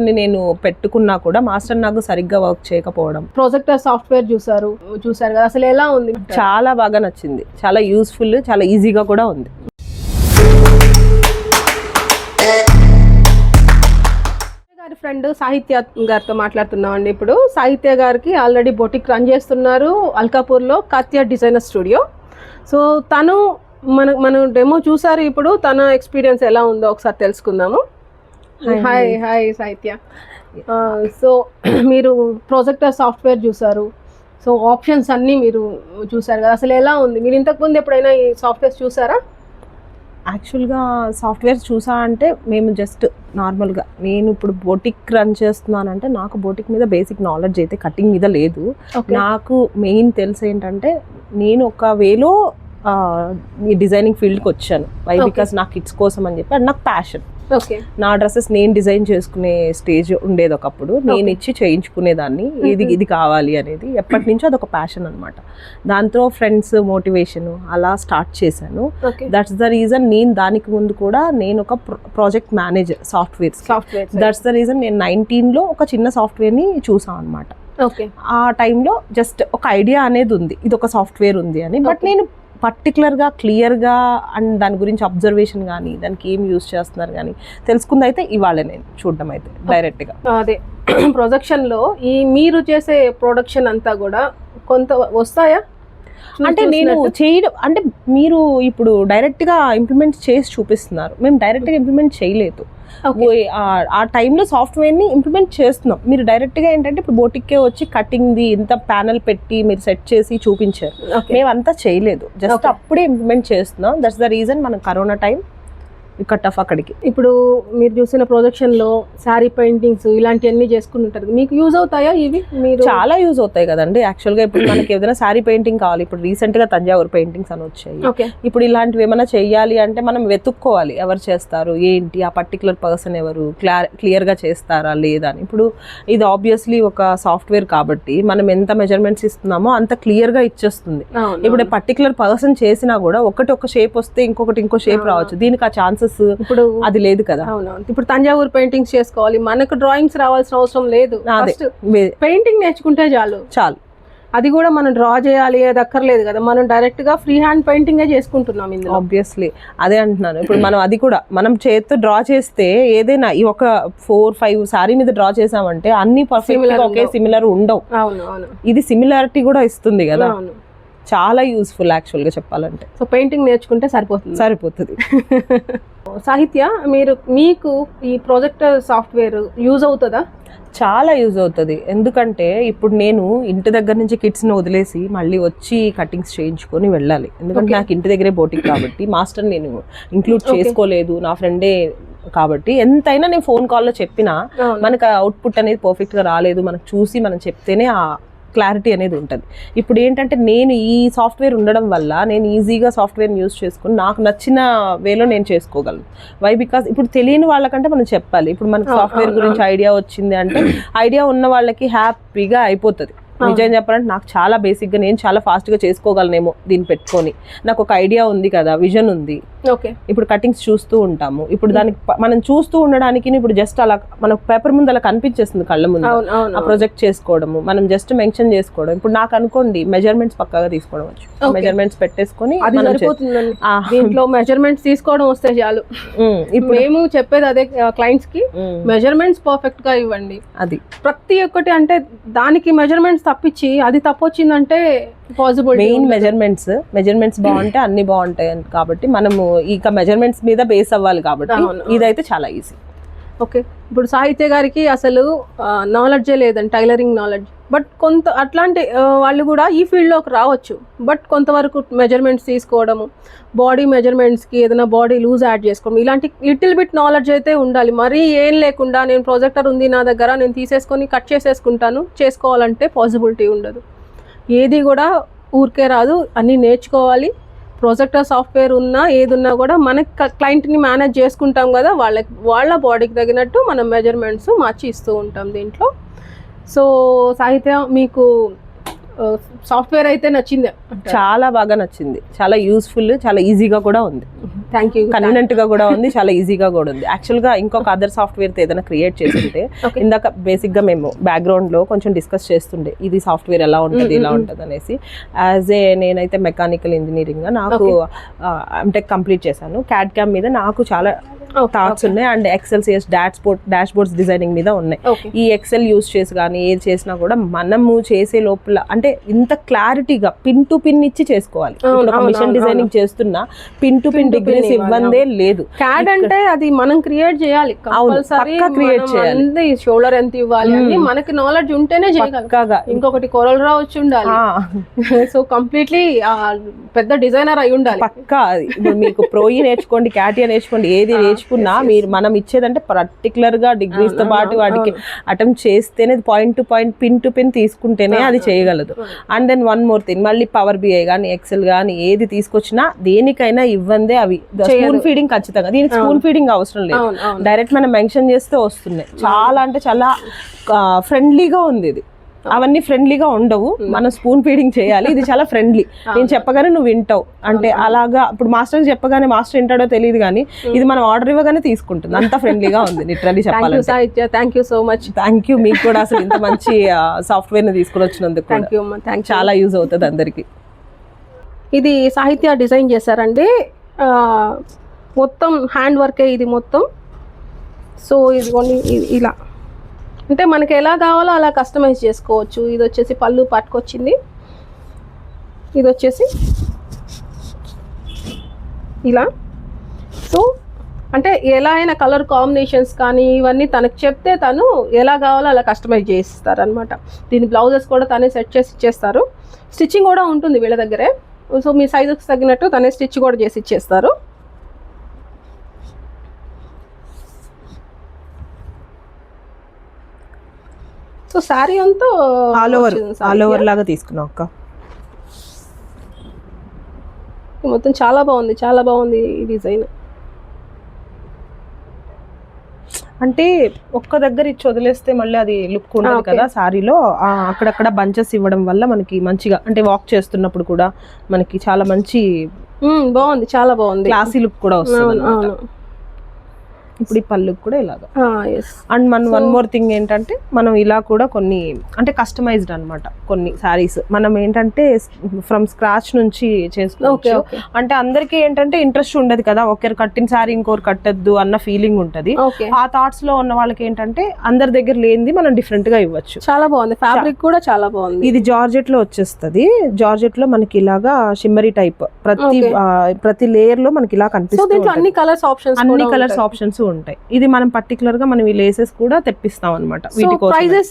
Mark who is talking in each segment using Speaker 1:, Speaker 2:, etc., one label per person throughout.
Speaker 1: నేను పెట్టుకున్నా కూడా మాస్టర్ నాకు సరిగ్గా వర్క్ చేయకపోవడం.
Speaker 2: ప్రొజెక్టర్ సాఫ్ట్వేర్ చూసారు కదా, అసలు ఎలా ఉంది?
Speaker 1: చాలా బాగా నచ్చింది, చాలా యూస్ఫుల్, చాలా ఈజీగా కూడా ఉంది.
Speaker 2: గారి ఫ్రెండ్ సాహిత్య గారితో మాట్లాడుతున్నాం అండి. ఇప్పుడు సాహిత్య గారికి ఆల్రెడీ బొటిక్ రన్ చేస్తున్నారు అల్కాపూర్లో కాత్య డిజైనర్ స్టూడియో. సో తను మన డెమో చూసారు. ఇప్పుడు తన ఎక్స్పీరియన్స్ ఎలా ఉందో ఒకసారి తెలుసుకుందాము. హాయ్ సాహిత్య. సో మీరు ప్రొజెక్టర్ సాఫ్ట్వేర్ చూసారు, సో ఆప్షన్స్ అన్నీ మీరు చూసారు కదా, అసలు ఎలా ఉంది? మీరు ఇంతకుముందు ఎప్పుడైనా ఈ సాఫ్ట్వేర్స్ చూసారా?
Speaker 1: యాక్చువల్గా సాఫ్ట్వేర్ చూసా అంటే మేము జస్ట్ నార్మల్గా, నేను ఇప్పుడు బొటిక్ రన్ చేస్తున్నానంటే నాకు బొటిక్ మీద బేసిక్ నాలెడ్జ్ అయితే కటింగ్ మీద లేదు. నాకు మెయిన్ తెలుసు ఏంటంటే నేను ఒక వేలో ఈ డిజైనింగ్ ఫీల్డ్కి వచ్చాను. వై బికాస్ నా కిడ్స్ కోసం అని చెప్పి, అది నాకు ప్యాషన్. నా డ్రెస్సెస్ నేను డిజైన్ చేసుకునే స్టేజ్ ఉండేది ఒకప్పుడు, నేను ఇచ్చి చేయించుకునేదాన్ని. ఇది కావాలి అనేది ఎప్పటి నుంచో అదొక ప్యాషన్ అనమాట. దాంతో ఫ్రెండ్స్ మోటివేషన్ అలా స్టార్ట్ చేశాను. దట్స్ ద రీజన్ నేను దానికి ముందు కూడా నేను ఒక project manager software. That's the reason నేను 19లో ఒక చిన్న సాఫ్ట్వేర్ని చూసాను అనమాట. ఆ టైంలో జస్ట్ ఒక ఐడియా అనేది ఉంది, ఇది ఒక సాఫ్ట్వేర్ ఉంది అని. బట్ నేను పర్టికులర్గా క్లియర్గా అండ్ దాని గురించి అబ్జర్వేషన్ కానీ దానికి ఏం యూజ్ చేస్తున్నారు కానీ తెలుసుకుంది అయితే ఇవాళ నేను చూడడం అయితే డైరెక్ట్గా.
Speaker 2: అదే ప్రొజెక్షన్లో ఈ మీరు చేసే ప్రొడక్షన్ అంతా కూడా కొంత వస్తాయా
Speaker 1: అంటే నేను చేయడం అంటే మీరు ఇప్పుడు డైరెక్ట్గా ఇంప్లిమెంట్ చేసి చూపిస్తున్నారు, మేము డైరెక్ట్గా ఇంప్లిమెంట్ చేయలేదు. ఆ టైంలో సాఫ్ట్వేర్ని ఇంప్లిమెంట్ చేస్తున్నాం. మీరు డైరెక్ట్గా ఏంటంటే ఇప్పుడు బోటిక్కే వచ్చి కటింగ్ది ఇంత ప్యానల్ పెట్టి మీరు సెట్ చేసి చూపించారు, మేమంతా చేయలేదు, జస్ట్ అప్పుడే ఇంప్లిమెంట్ చేస్తున్నాం. దట్స్ ద రీజన్ మనం కరోనా టైం కట్ ఆఫ్ అక్కడికి.
Speaker 2: ఇప్పుడు మీరు చూసిన ప్రొజెక్షన్లో శారీ పెయింటింగ్స్ ఇలాంటివన్నీ చేసుకుని ఉంటారు, మీకు యూజ్ అవుతాయా ఇవి? మీరు
Speaker 1: చాలా యూజ్ అవుతాయి కదండి. యాక్చువల్గా ఇప్పుడు మనకి ఏదైనా శారీ పెయింటింగ్ కావాలి, ఇప్పుడు రీసెంట్గా తంజావూరు పెయింటింగ్స్ అని వచ్చాయి. ఇప్పుడు ఇలాంటివి ఏమైనా చెయ్యాలి అంటే మనం వెతుక్కోవాలి, ఎవరు చేస్తారు ఏంటి, ఆ పర్టికులర్ పర్సన్ ఎవరు, క్లియర్గా చేస్తారా లేదా అని. ఇప్పుడు ఇది ఆబ్వియస్లీ ఒక సాఫ్ట్వేర్ కాబట్టి మనం ఎంత మెజర్మెంట్స్ ఇస్తున్నామో అంత క్లియర్గా ఇచ్చేస్తుంది. ఇప్పుడు పర్టికులర్ పర్సన్ చేసినా కూడా ఒక షేప్ వస్తే ఇంకొకటి ఇంకో షేప్ రావచ్చు, దీనికి ఆ ఛాన్సెస్ ఇప్పుడు అది లేదు కదా.
Speaker 2: ఇప్పుడు తంజావూరు పెయింటింగ్స్ చేసుకోవాలి, మనకు డ్రాయింగ్స్ రావాల్సిన అవసరం లేదు, పెయింటింగ్ నేర్చుకుంటే చాలు. అది కూడా మనం డ్రా చేయాలి అది అక్కర్లేదు కదా, మనం డైరెక్ట్ గా ఫ్రీ హ్యాండ్ పెయింటింగ్ చేసుకుంటున్నాం ఇందులో.
Speaker 1: ఆబ్వియస్లీ అదే అంటున్నాను. ఇప్పుడు మనం అది కూడా మనం చేతితో డ్రా చేస్తే ఏదైనా ఈ ఒక 4-5 సారీ మీద డ్రా చేసామంటే అన్ని పర్ఫెక్ట్ ఒకే సిమిలర్ ఉండవు. ఇది సిమిలారిటీ కూడా ఇస్తుంది కదా, చాలా యూస్ఫుల్ యాక్చువల్గా చెప్పాలంటే.
Speaker 2: సో పెయింటింగ్ నేర్చుకుంటే సరిపోతుంది. సాహిత్య, మీకు ఈ ప్రొజెక్టర్ సాఫ్ట్వేర్ యూజ్ అవుతుందా?
Speaker 1: చాలా యూజ్ అవుతుంది. ఎందుకంటే ఇప్పుడు నేను ఇంటి దగ్గర నుంచి కిడ్స్ని వదిలేసి మళ్ళీ వచ్చి కటింగ్స్ చేయించుకొని వెళ్ళాలి. ఎందుకంటే నాకు ఇంటి దగ్గరే బోటిక్ కాబట్టి మాస్టర్ నేను ఇంక్లూడ్ చేసుకోలేదు, నా ఫ్రెండే కాబట్టి ఎంతైనా నేను ఫోన్ కాల్లో చెప్పినా మనకు అవుట్పుట్ అనేది పర్ఫెక్ట్గా రాలేదు, మనకు చూసి మనం చెప్తేనే ఆ క్లారిటీ అనేది ఉంటుంది. ఇప్పుడు ఏంటంటే నేను ఈ సాఫ్ట్వేర్ ఉండడం వల్ల నేను ఈజీగా సాఫ్ట్వేర్ని యూజ్ చేసుకుని నాకు నచ్చిన వేలో నేను చేసుకోగలను. వై బికాస్ ఇప్పుడు తెలియని వాళ్ళకంటే మనం చెప్పాలి. ఇప్పుడు మనకు సాఫ్ట్వేర్ గురించి ఐడియా వచ్చింది అంటే ఐడియా ఉన్న వాళ్ళకి హ్యాపీగా అయిపోతుంది. నిజం చెప్పాలంటే నాకు చాలా బేసిక్గా నేను చాలా ఫాస్ట్గా చేసుకోగలనేమో దీన్ని పెట్టుకొని, నాకు ఒక ఐడియా ఉంది కదా, విజన్ ఉంది. ఇప్పుడు కటింగ్స్ చూస్తూ ఉంటాము, ఇప్పుడు దానికి మనం చూస్తూ ఉండడానికి ఇప్పుడు జస్ట్ అలా మన పేపర్ ముందు అలా కనిపించేస్తుంది కళ్ళ ముందు, ఆ ప్రొజెక్ట్ చేసుకోవడము, మనం జస్ట్ మెన్షన్ చేసుకోవడం. ఇప్పుడు నాకు అనుకోండి మెజర్మెంట్స్ పక్కాగా తీసుకోవడం వచ్చు, మెజర్మెంట్స్ పెట్టేసుకొని
Speaker 2: దీంట్లో మెజర్మెంట్స్ తీసుకోవడం వస్తే చాలు. ఇప్పుడు మేము చెప్పేది అదే క్లయింట్స్ కి, మెజర్మెంట్స్ పర్ఫెక్ట్ గా ఇవ్వండి. అది ప్రతి ఒక్కటి అంటే దానికి మెజర్మెంట్స్ తప్పించి అది తప్పొచ్చిందంటే పాసిబుల్.
Speaker 1: మెయిన్ మెజర్మెంట్స్ బాగుంటే అన్ని బాగుంటాయి కాబట్టి మనము ఇక మెజర్మెంట్స్ మీద బేస్ అవ్వాలి కాబట్టి ఇదైతే చాలా ఈజీ.
Speaker 2: ఓకే, ఇప్పుడు సాహిత్య గారికి అసలు నాలెడ్జే లేదండి, టైలరింగ్ నాలెడ్జ్. బట్ కొంత అట్లాంటి వాళ్ళు కూడా ఈ ఫీల్డ్లోకి రావచ్చు. బట్ కొంతవరకు మెజర్మెంట్స్ తీసుకోవడము, బాడీ మెజర్మెంట్స్కి ఏదైనా బాడీ లూజ్ యాడ్ చేసుకోవడం, ఇలాంటి లిటిల్ బిట్ నాలెడ్జ్ అయితే ఉండాలి. మరీ ఏం లేకుండా నేను ప్రొజెక్టర్ ఉంది నా దగ్గర, నేను తీసేసుకొని కట్ చేసేసుకుంటాను చేసుకోవాలంటే పాసిబిలిటీ ఉండదు. ఏది కూడా ఊరికే రాదు, అన్నీ నేర్చుకోవాలి. ప్రొజెక్టర్ సాఫ్ట్వేర్ ఉన్నా ఏది ఉన్నా కూడా మనకి క్లయింట్ని మేనేజ్ చేసుకుంటాం కదా, వాళ్ళ బాడీకి తగినట్టు మనం మెజర్మెంట్స్ మార్చి ఇస్తూ ఉంటాం దీంట్లో. సో సాహిత్య, మీకు సాఫ్ట్వేర్ అయితే నచ్చింది,
Speaker 1: చాలా బాగా నచ్చింది, చాలా యూస్ఫుల్, చాలా ఈజీగా కూడా ఉంది,
Speaker 2: థ్యాంక్ యూ.
Speaker 1: కన్వీనెంట్ గా కూడా ఉంది, చాలా ఈజీగా కూడా ఉంది. యాక్చువల్ గా ఇంకొక అదర్ సాఫ్ట్వేర్ ఏదైనా క్రియేట్ చేస్తుంటే ఇందాక బేసిక్ గా మేము బ్యాక్గ్రౌండ్ లో కొంచెం డిస్కస్ చేస్తుండే ఇది సాఫ్ట్వేర్ ఎలా ఉంటుంది ఇలా ఉంటుంది అనేసి. నేనైతే మెకానికల్ ఇంజనీరింగ్ నాకు ఎంటెక్ కంప్లీట్ చేశాను. క్యాడ్ క్యామ్ మీద నాకు చాలా థాట్స్ ఉన్నాయి and Excel CS dashboards designing మీద ఉన్నాయి. ఈ ఎక్సెల్ యూస్ చేసి కానీ ఏది చేసినా కూడా మనము చేసే లోపల అంటే ఇంత క్లారిటీగా పిన్ టు పిన్ ఇచ్చి చేసుకోవాలి. మిషన్ డిజైనింగ్ చేస్తున్నా పిన్ టు పిన్ డిగ్రీస్ ఇవ్వందే లేదు.
Speaker 2: క్యాడ్ అంటే అది మనం క్రియేట్ చేయాలి,
Speaker 1: క్రియేట్ చేయాలి.
Speaker 2: షోల్డర్ ఎంత ఇవ్వాలి అని మనకి నాలెడ్జ్ ఉంటేనే చేయగలగా. ఇంకొకటి కొరల్ రా వచ్చి ఉండాలి. సో కంప్లీట్లీ పెద్ద డిజైనర్ అయి ఉండాలి
Speaker 1: పక్కా. ఇప్పుడు మీకు ప్రోయి నేర్చుకోండి, క్యాటియా నేర్చుకోండి, ఏది నేర్చుకున్నా మీరు మనం ఇచ్చేదంటే పర్టికులర్ గా డిగ్రీస్ తో పాటు వాటికి అటెంప్ట్ చేస్తేనే point to point pin to pin తీసుకుంటేనే అది చేయగలదు. And then one more thing, మళ్ళీ పవర్ బిఐ కానీ ఎక్సెల్ కానీ ఏది తీసుకొచ్చినా దేనికైనా ఇవ్వందే అవి. స్పూన్ ఫీడింగ్ ఖచ్చితంగా, దీనికి స్పూన్ ఫీడింగ్ అవసరం లేదు, డైరెక్ట్ మనం మెన్షన్ చేస్తే వస్తున్నాయి. చాలా అంటే చాలా ఫ్రెండ్లీగా ఉంది ఇది. అవన్నీ ఫ్రెండ్లీగా ఉండవు, మనం స్పూన్ ఫీడింగ్ చేయాలి. ఇది చాలా ఫ్రెండ్లీ, నేను చెప్పగానే నువ్వు వింటావు అంటే అలాగా. ఇప్పుడు మాస్టర్కి చెప్పగానే మాస్టర్ వింటాడో తెలియదు కానీ ఇది మనం ఆర్డర్ ఇవ్వగానే తీసుకుంటుంది, అంత ఫ్రెండ్లీగా ఉంది లిటరల్లీ చెప్పాలంటే.
Speaker 2: సాహిత్య thank you so much.
Speaker 1: Thank you మీకు కూడా, అసలు ఇంత మంచి సాఫ్ట్వేర్ ని తీసుకుని వచ్చినందుకు చాలా యూజ్ అవుతుంది అందరికి.
Speaker 2: ఇది సాహిత్య డిజైన్ చేశారండి, మొత్తం హ్యాండ్ వర్కే ఇది మొత్తం. సో ఇది ఇలా అంటే మనకి ఎలా కావాలో అలా కస్టమైజ్ చేసుకోవచ్చు. ఇది వచ్చేసి పళ్ళు పట్టుకొచ్చింది, ఇది వచ్చేసి ఇలా. సో అంటే ఎలా అయినా కలర్ కాంబినేషన్స్ కానీ ఇవన్నీ తనకు చెప్తే తను ఎలా కావాలో అలా కస్టమైజ్ చేయిస్తారు అనమాట. దీని బ్లౌజెస్ కూడా తనే సెట్ చేసి ఇచ్చేస్తారు. స్టిచ్చింగ్ కూడా ఉంటుంది వీళ్ళ దగ్గరే. సో మీ సైజుకి తగినట్టు తనే స్టిచ్ కూడా చేసి ఇచ్చేస్తారు. సో శారీ అంతా
Speaker 1: ఆల్ ఓవర్ లాగా తీసుకున్నాం అక్క.
Speaker 2: మొత్తం చాలా బాగుంది, చాలా బాగుంది ఈ డిజైన్.
Speaker 1: అంటే ఒక్క దగ్గర ఇచ్చి వదిలేస్తే మళ్ళీ అది లుక్ ఉండదు కదా శారీలో. అక్కడక్కడ బంచెస్ ఇవ్వడం వల్ల మనకి మంచిగా అంటే వాక్ చేస్తున్నప్పుడు కూడా మనకి చాలా మంచి
Speaker 2: బాగుంది, చాలా బాగుంది,
Speaker 1: క్లాసీ లుక్ కూడా వస్తుంది. ఇప్పుడు ఈ పళ్ళుకి కూడా ఇలాగా. అండ్ మనం వన్ మోర్ థింగ్ ఏంటంటే మనం ఇలా కూడా కొన్ని అంటే కస్టమైజ్డ్ అనమాట కొన్ని శారీస్ మనం ఏంటంటే ఫ్రమ్ స్క్రాచ్ నుంచి చేసుకోవచ్చు. అంటే అందరికీ ఏంటంటే ఇంట్రెస్ట్ ఉండదు కదా, ఒకరు కట్టిన శారీ ఇంకొకరు కట్టద్దు అన్న ఫీలింగ్ ఉంటది. ఆ థాట్స్ లో ఉన్న వాళ్ళకి ఏంటంటే అందరి దగ్గర లేనిది మనం డిఫరెంట్ గా ఇవ్వచ్చు.
Speaker 2: చాలా బాగుంది, ఫ్యాబ్రిక్ కూడా చాలా బాగుంది.
Speaker 1: ఇది జార్జెట్ లో వచ్చేస్తుంది. జార్జెట్ లో మనకి ఇలాగా షిమ్మరీ టైప్ ప్రతి లేయర్ లో మనకి ఇలా కనిపిస్తుంది.
Speaker 2: అన్ని కలర్స్
Speaker 1: ఆప్షన్స్ ఉంటాయి. ఇది మనం పర్టికులర్ గా మనం ఈ లేసెస్ కూడా తెప్పిస్తాం అనమాట. వీటి కోసం
Speaker 2: ప్రైజెస్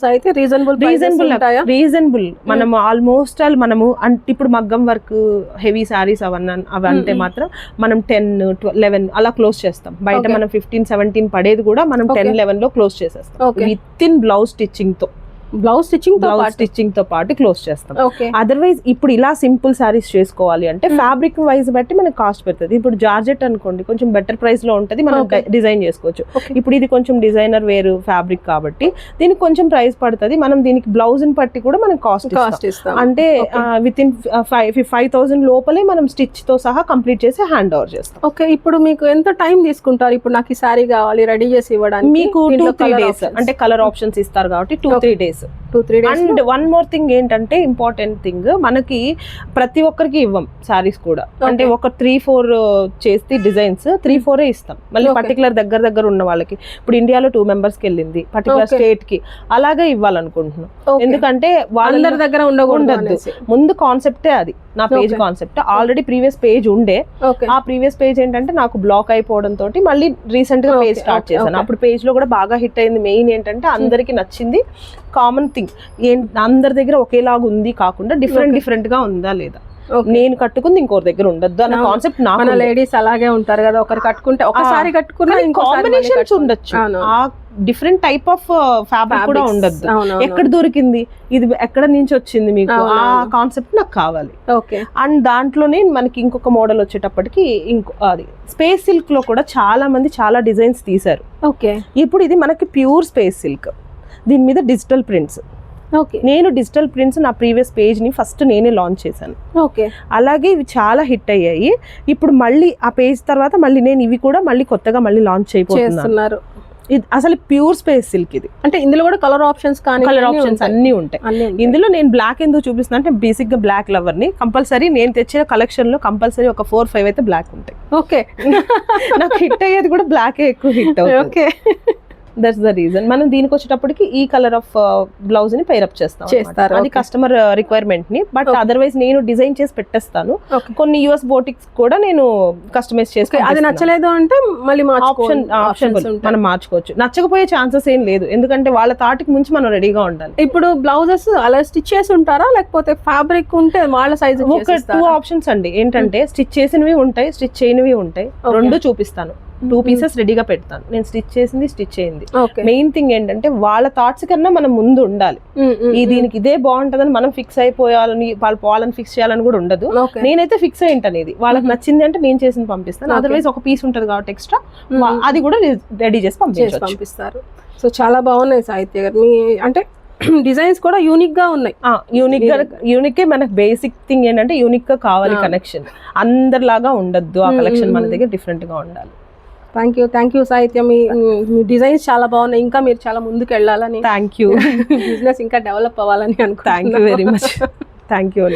Speaker 2: అయితే
Speaker 1: రీజనబుల్ మనం ఆల్మోస్ట్ ఆల్ మనము ఇప్పుడు మగ్గం వర్క్ హెవీ సారీస్ అవంటే మాత్రం మనం 10-11 అలా క్లోజ్ చేస్తాం. బయట మనం 15-17 పడేది కూడా మనం 10-11 లో క్లోజ్ చేసేస్తాం విత్ ఇన్ బ్లౌజ్ స్టిచ్చింగ్ తో పాటు క్లోజ్ చేస్తాం. అదర్వైజ్ ఇప్పుడు ఇలా సింపుల్ సారీస్ చేసుకోవాలి అంటే ఫ్యాబ్రిక్ వైజ్ బట్టి మనకి కాస్ట్ పెడుతుంది. ఇప్పుడు జార్జెట్ అనుకోండి కొంచెం బెటర్ ప్రైస్ లో ఉంటది, మనం డిజైన్ చేసుకోవచ్చు. ఇప్పుడు ఇది కొంచెం డిజైనర్ వేరు ఫ్యాబ్రిక్ కాబట్టి దీనికి కొంచెం ప్రైస్ పడుతుంది. మనం దీనికి బ్లౌజ్ ని బట్టి కూడా మనం కాస్ట్ ఇస్తాం. అంటే విత్ ఇన్ 5,000 లోపలే మనం స్టిచ్ తో సహా కంప్లీట్ చేసి హ్యాండ్ ఓవర్ చేస్తాం.
Speaker 2: ఓకే, ఇప్పుడు మీకు ఎంత టైం తీసుకుంటారు? ఇప్పుడు నాకు ఈ సారీ కావాలి రెడీ చేసి ఇవ్వడానికి
Speaker 1: మీకు 2-3 days అంటే కలర్ ఆప్షన్స్ ఇస్తారు కాబట్టి 2-3 days. And one more thing ఏంటంటే ఇంపార్టెంట్ థింగ్, మనకి ప్రతి ఒక్కరికి ఇవ్వం సారీస్ కూడా. అంటే ఒక 3-4 చేస్తే డిజైన్స్ 3-4 ఇస్తాం. మళ్ళీ పర్టికులర్ దగ్గర ఉన్న వాళ్ళకి ఇప్పుడు ఇండియాలో 2 members కి వెళ్ళింది పర్టికులర్ స్టేట్ కి అలాగే ఇవ్వాలనుకుంటున్నాం. ఎందుకంటే వాళ్ళందరి దగ్గర ఉండకూడదు. ముందు కాన్సెప్టే అది, నా page concept already previous page ఉండే. ఆ ప్రీవియస్ పేజ్ ఏంటంటే నాకు బ్లాక్ అయిపోవడం తోటి మళ్ళీ రీసెంట్ గా పేజ్ స్టార్ట్ చేశాను. అప్పుడు పేజ్ లో కూడా బాగా హిట్ అయింది. మెయిన్ ఏంటంటే అందరికి నచ్చింది. కామన్ థింగ్ అందరి దగ్గర ఒకేలాగా ఉంది కాకుండా డిఫరెంట్ గా ఉందా లేదా, నేను కట్టుకుంది ఇంకోరి దగ్గర ఉండద్దు అన్న కాన్సెప్ట్.
Speaker 2: మన లేడీస్ అలాగే ఉంటారు కదా, ఒకరు కట్టుకుంటే ఒకసారి కట్టుకున్నా
Speaker 1: కాంబినేషన్స్ ఉండొచ్చు, ఆ డిఫరెంట్ టైప్ ఆఫ్ ఫ్యాబ్రిక్ కూడా ఉండద్దు. ఎక్కడ దొరికింది, ఇది ఎక్కడ నుంచి వచ్చింది, మీకు ఆ కాన్సెప్ట్ నాకు కావాలి. అండ్ దాంట్లోనే మనకి ఇంకొక మోడల్ వచ్చేటప్పటికి అది స్పేస్ సిల్క్ లో కూడా చాలా మంది చాలా డిజైన్స్ తీశారు. ఇప్పుడు ఇది మనకి ప్యూర్ స్పేస్ సిల్క్, దీని మీద డిజిటల్ ప్రింట్స్
Speaker 2: ఓకే
Speaker 1: నేను డిజిటల్ ప్రింట్స్ నా ప్రీవియస్ పేజ్ని ఫస్ట్ నేనే లాంచ్ చేశాను.
Speaker 2: ఓకే
Speaker 1: అలాగే ఇవి చాలా హిట్ అయ్యాయి. ఇప్పుడు మళ్ళీ ఆ పేజ్ తర్వాత మళ్ళీ నేను ఇవి కూడా మళ్ళీ కొత్తగా మళ్ళీ లాంచ్ చేయబోతున్నాను.
Speaker 2: చేస్తున్నారు.
Speaker 1: ఇది అసలు ప్యూర్ స్పేస్ సిల్క్. ఇది
Speaker 2: అంటే ఇందులో కూడా కలర్ ఆప్షన్స్ కానీ
Speaker 1: కలర్ ఆప్షన్స్ అన్ని ఉంటాయి. ఇందులో నేను బ్లాక్ ఎందుకు చూపిస్తున్నా అంటే బేసిక్ గా బ్లాక్ లవర్ ని, కంపల్సరీ నేను తెచ్చిన కలెక్షన్ లో కంపల్సరీ ఒక 4-5 అయితే బ్లాక్ ఉంటాయి.
Speaker 2: ఓకే
Speaker 1: నాకు హిట్ అయ్యేది కూడా బ్లాక్ ఎక్కువ హిట్ అవుతుంది.
Speaker 2: Okay
Speaker 1: that's the reason. మనం దీనికి వచ్చేటప్పటికి ఈ కలర్ ఆఫ్ బ్లౌజ్ ని పైరప్ చేస్తారు. అది కస్టమర్ రిక్వైర్మెంట్ ని. బట్ అదర్వైజ్ నేను డిజైన్ చేసి పెట్టేస్తాను. కొన్ని యూఎస్ బోటిక్స్ కూడా నేను కస్టమైజ్ చేసి,
Speaker 2: అది నచ్చలేదు అంటే మళ్ళీ
Speaker 1: ఆప్షన్ మనం మార్చుకోవచ్చు. నచ్చకపోయే ఛాన్సెస్ ఏం లేదు, ఎందుకంటే వాళ్ళ తాటికి ముంచి మనం రెడీగా ఉండాలి.
Speaker 2: ఇప్పుడు బ్లౌజెస్ అలా స్టిచ్ చేసి ఉంటారా లేకపోతే ఫ్యాబ్రిక్ ఉంటే వాళ్ళ సైజ్?
Speaker 1: ఒక 2 ఆప్షన్స్ అండి. ఏంటంటే స్టిచ్ చేసినవి ఉంటాయి, స్టిచ్ చేయనివి ఉంటాయి. 2 చూపిస్తాను. 2 పీసెస్ రెడీగా పెడతాను. నేను స్టిచ్ చేసింది, స్టిచ్ చేయింది. మెయిన్ థింగ్ ఏంటంటే వాళ్ళ థాట్స్ కన్నా మనం ముందు ఉండాలి. దీనికి ఇదే బాగుంటదని మనం ఫిక్స్ అయిపోయాలని, వాళ్ళు పోవాలని ఫిక్స్ చేయాలని కూడా ఉండదు. నేనైతే ఫిక్స్ అయ్యింటాను. ఇది వాళ్ళకి నచ్చింది అంటే నేను చేసింది పంపిస్తాను. అదర్వైజ్ ఒక పీస్ ఉంటది కాబట్టి ఎక్స్ట్రా అది కూడా రెడీ చేసి
Speaker 2: పంపిస్తారు. సో చాలా బాగున్నాయి సాహిత్య గారు. మీ అంటే డిజైన్స్ కూడా యూనిక్ గా ఉన్నాయి.
Speaker 1: యూనిక్ మనకి బేసిక్ థింగ్ ఏంటంటే యూనిక్ గా కావాలి కలెక్షన్. అందరిలాగా ఉండద్దు ఆ కలెక్షన్, మన దగ్గర డిఫరెంట్ గా ఉండాలి.
Speaker 2: థ్యాంక్ యూ సాహిత్య. మీ డిజైన్స్ చాలా బాగున్నాయి. ఇంకా మీరు చాలా ముందుకు వెళ్ళాలని,
Speaker 1: థ్యాంక్ యూ.
Speaker 2: బిజినెస్ ఇంకా డెవలప్ అవ్వాలని అనుకుంటున్నాను.
Speaker 1: Thank you very much. Thank you.